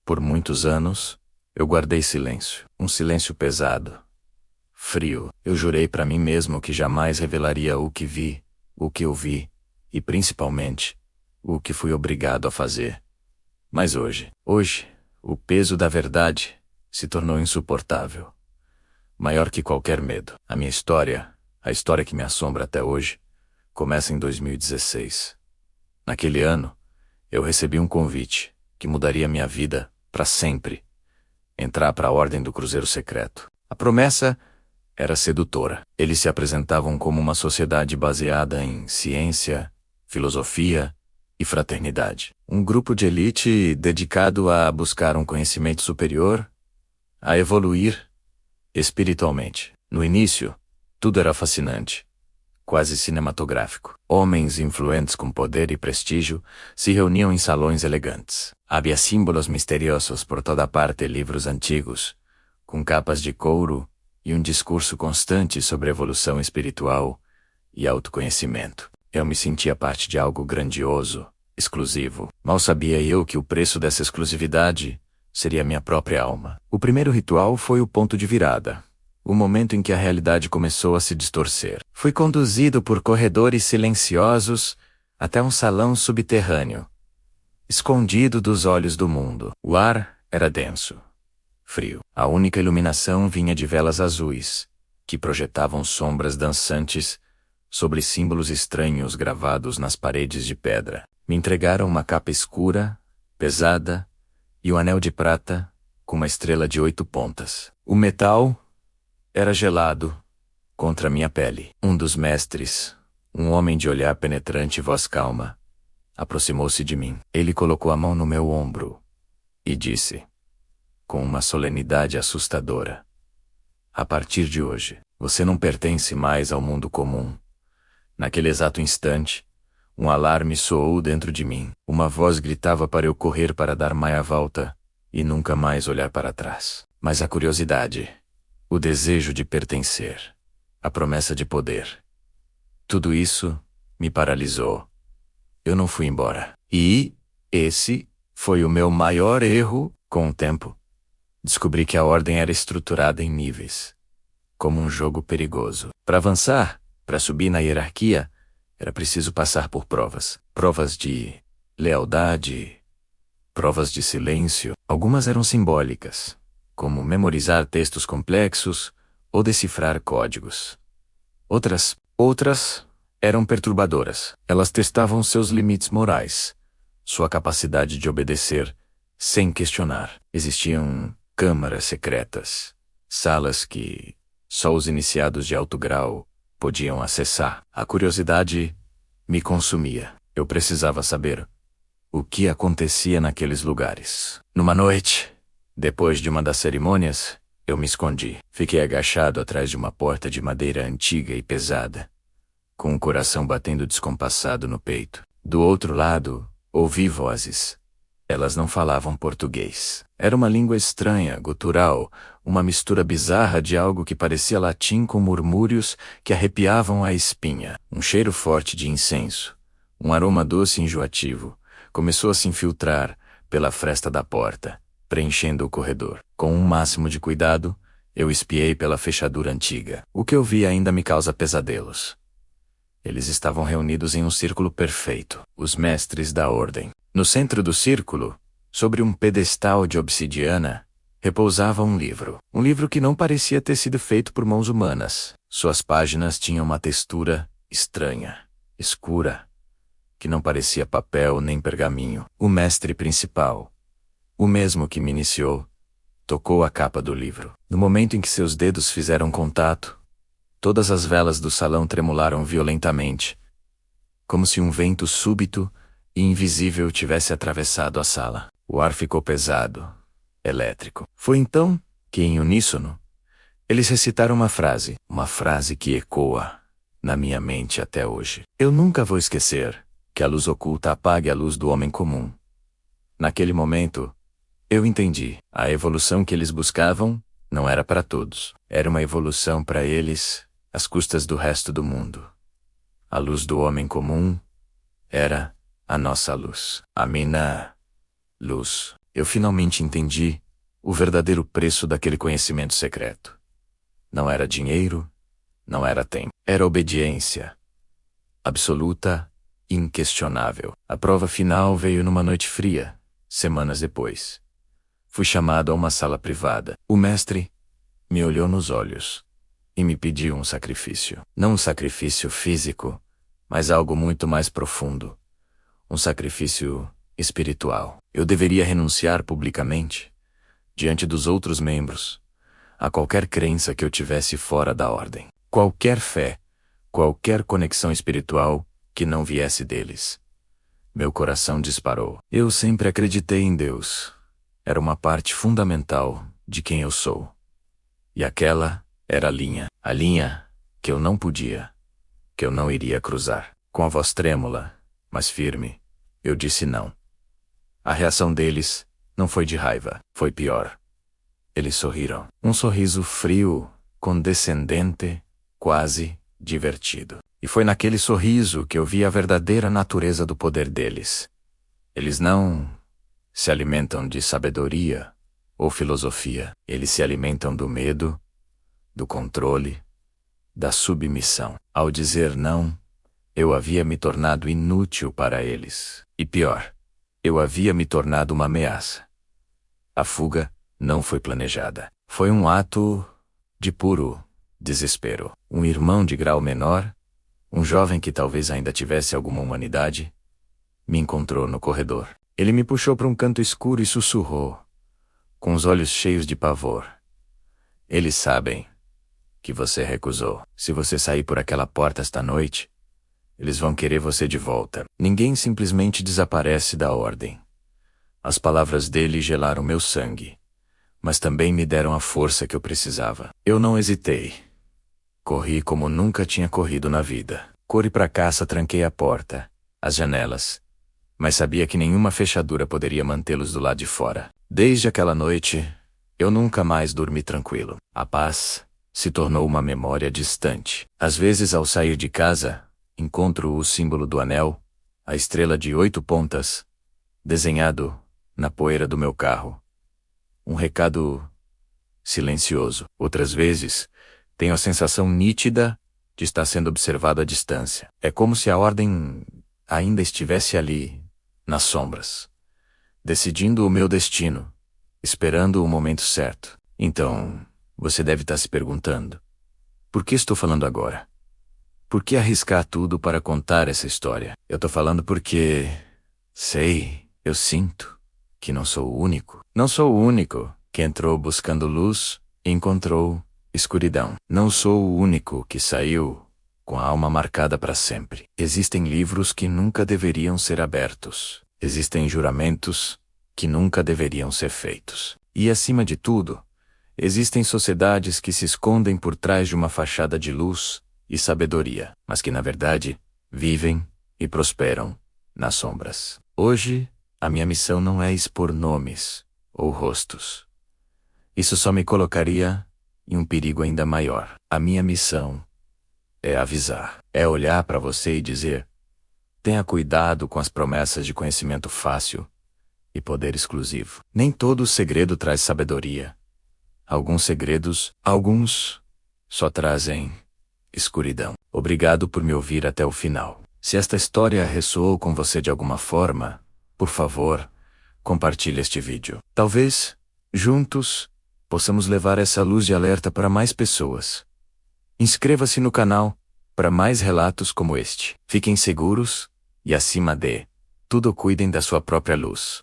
Por muitos anos, eu guardei silêncio. Um silêncio pesado, frio. Eu jurei para mim mesmo que jamais revelaria o que vi, o que ouvi, e principalmente, o que fui obrigado a fazer. Mas hoje, o peso da verdade se tornou insuportável. Maior que qualquer medo. A minha história, a história que me assombra até hoje, começa em 2016. Naquele ano, eu recebi um convite que mudaria minha vida para sempre. Entrar para a Ordem do Cruzeiro Secreto. A promessa era sedutora. Eles se apresentavam como uma sociedade baseada em ciência, filosofia e fraternidade. Um grupo de elite dedicado a buscar um conhecimento superior, a evoluir espiritualmente. No início, tudo era fascinante, quase cinematográfico. Homens influentes com poder e prestígio se reuniam em salões elegantes. Havia símbolos misteriosos por toda parte, livros antigos, com capas de couro e um discurso constante sobre evolução espiritual e autoconhecimento. Eu me sentia parte de algo grandioso, exclusivo. Mal sabia eu que o preço dessa exclusividade seria minha própria alma. O primeiro ritual foi o ponto de virada. O momento em que a realidade começou a se distorcer. Fui conduzido por corredores silenciosos até um salão subterrâneo, escondido dos olhos do mundo. O ar era denso, frio. A única iluminação vinha de velas azuis, que projetavam sombras dançantes sobre símbolos estranhos gravados nas paredes de pedra. Me entregaram uma capa escura, pesada, e um anel de prata, com uma estrela de 8 pontas. O metal era gelado contra minha pele. Um dos mestres, um homem de olhar penetrante e voz calma, aproximou-se de mim. Ele colocou a mão no meu ombro e disse, com uma solenidade assustadora: a partir de hoje, você não pertence mais ao mundo comum. Naquele exato instante, um alarme soou dentro de mim. Uma voz gritava para eu correr para dar meia volta e nunca mais olhar para trás. Mas a curiosidade, o desejo de pertencer, a promessa de poder, tudo isso me paralisou. Eu não fui embora. E esse foi o meu maior erro. Com o tempo, descobri que a ordem era estruturada em níveis, como um jogo perigoso. Para avançar, para subir na hierarquia, era preciso passar por provas. Provas de lealdade, provas de silêncio. Algumas eram simbólicas, como memorizar textos complexos ou decifrar códigos. Outras eram perturbadoras. Elas testavam seus limites morais, sua capacidade de obedecer sem questionar. Existiam câmaras secretas, salas que só os iniciados de alto grau podiam acessar. A curiosidade me consumia. Eu precisava saber o que acontecia naqueles lugares. Numa noite, depois de uma das cerimônias, eu me escondi. Fiquei agachado atrás de uma porta de madeira antiga e pesada, com o coração batendo descompassado no peito. Do outro lado, ouvi vozes. Elas não falavam português. Era uma língua estranha, gutural, uma mistura bizarra de algo que parecia latim com murmúrios que arrepiavam a espinha. Um cheiro forte de incenso, um aroma doce e enjoativo, começou a se infiltrar pela fresta da porta, preenchendo o corredor. Com um máximo de cuidado, eu espiei pela fechadura antiga. O que eu vi ainda me causa pesadelos. Eles estavam reunidos em um círculo perfeito, os mestres da ordem. No centro do círculo, sobre um pedestal de obsidiana, repousava um livro. Um livro que não parecia ter sido feito por mãos humanas. Suas páginas tinham uma textura estranha, escura, que não parecia papel nem pergaminho. O mestre principal, o mesmo que me iniciou, tocou a capa do livro. No momento em que seus dedos fizeram contato, todas as velas do salão tremularam violentamente, como se um vento súbito e invisível tivesse atravessado a sala. O ar ficou pesado, elétrico. Foi então que, em uníssono, eles recitaram uma frase que ecoa na minha mente até hoje. Eu nunca vou esquecer que a luz oculta apague a luz do homem comum. Naquele momento, eu entendi. A evolução que eles buscavam não era para todos. Era uma evolução para eles, às custas do resto do mundo. A luz do homem comum era a nossa luz. A minha luz. Eu finalmente entendi o verdadeiro preço daquele conhecimento secreto. Não era dinheiro, não era tempo. Era obediência. Absoluta e inquestionável. A prova final veio numa noite fria, semanas depois. Fui chamado a uma sala privada. O mestre me olhou nos olhos e me pediu um sacrifício. Não um sacrifício físico, mas algo muito mais profundo. Um sacrifício espiritual. Eu deveria renunciar publicamente, diante dos outros membros, a qualquer crença que eu tivesse fora da ordem. Qualquer fé, qualquer conexão espiritual que não viesse deles. Meu coração disparou. Eu sempre acreditei em Deus. Era uma parte fundamental de quem eu sou. E aquela era a linha que eu não podia, que eu não iria cruzar. Com a voz trêmula, mas firme, eu disse não. A reação deles não foi de raiva, foi pior. Eles sorriram. Um sorriso frio, condescendente, quase divertido. E foi naquele sorriso que eu vi a verdadeira natureza do poder deles. Eles não se alimentam de sabedoria ou filosofia. Eles se alimentam do medo, do controle, da submissão. Ao dizer não, eu havia me tornado inútil para eles. E pior, eu havia me tornado uma ameaça. A fuga não foi planejada. Foi um ato de puro desespero. Um irmão de grau menor, um jovem que talvez ainda tivesse alguma humanidade, me encontrou no corredor. Ele me puxou para um canto escuro e sussurrou, com os olhos cheios de pavor. Eles sabem que você recusou. Se você sair por aquela porta esta noite, eles vão querer você de volta. Ninguém simplesmente desaparece da ordem. As palavras dele gelaram meu sangue, mas também me deram a força que eu precisava. Eu não hesitei. Corri como nunca tinha corrido na vida. Corri pra caça, tranquei a porta, as janelas, mas sabia que nenhuma fechadura poderia mantê-los do lado de fora. Desde aquela noite, eu nunca mais dormi tranquilo. A paz se tornou uma memória distante. Às vezes, ao sair de casa, encontro o símbolo do anel, a estrela de 8 pontas, desenhado na poeira do meu carro. Um recado silencioso. Outras vezes, tenho a sensação nítida de estar sendo observado à distância. É como se a ordem ainda estivesse ali, nas sombras, decidindo o meu destino, esperando o momento certo. Então, você deve estar se perguntando, por que estou falando agora? Por que arriscar tudo para contar essa história? Eu estou falando porque eu sinto que não sou o único. Não sou o único que entrou buscando luz e encontrou escuridão. Não sou o único que saiu com a alma marcada para sempre. Existem livros que nunca deveriam ser abertos. Existem juramentos que nunca deveriam ser feitos. E, acima de tudo, existem sociedades que se escondem por trás de uma fachada de luz e sabedoria, mas que, na verdade, vivem e prosperam nas sombras. Hoje, a minha missão não é expor nomes ou rostos. Isso só me colocaria em um perigo ainda maior. A minha missão é avisar. É olhar para você e dizer: tenha cuidado com as promessas de conhecimento fácil e poder exclusivo. Nem todo segredo traz sabedoria. Alguns só trazem escuridão. Obrigado por me ouvir até o final. Se esta história ressoou com você de alguma forma, por favor, compartilhe este vídeo. Talvez, juntos, possamos levar essa luz de alerta para mais pessoas. Inscreva-se no canal para mais relatos como este. Fiquem seguros e, acima de tudo, cuidem da sua própria luz.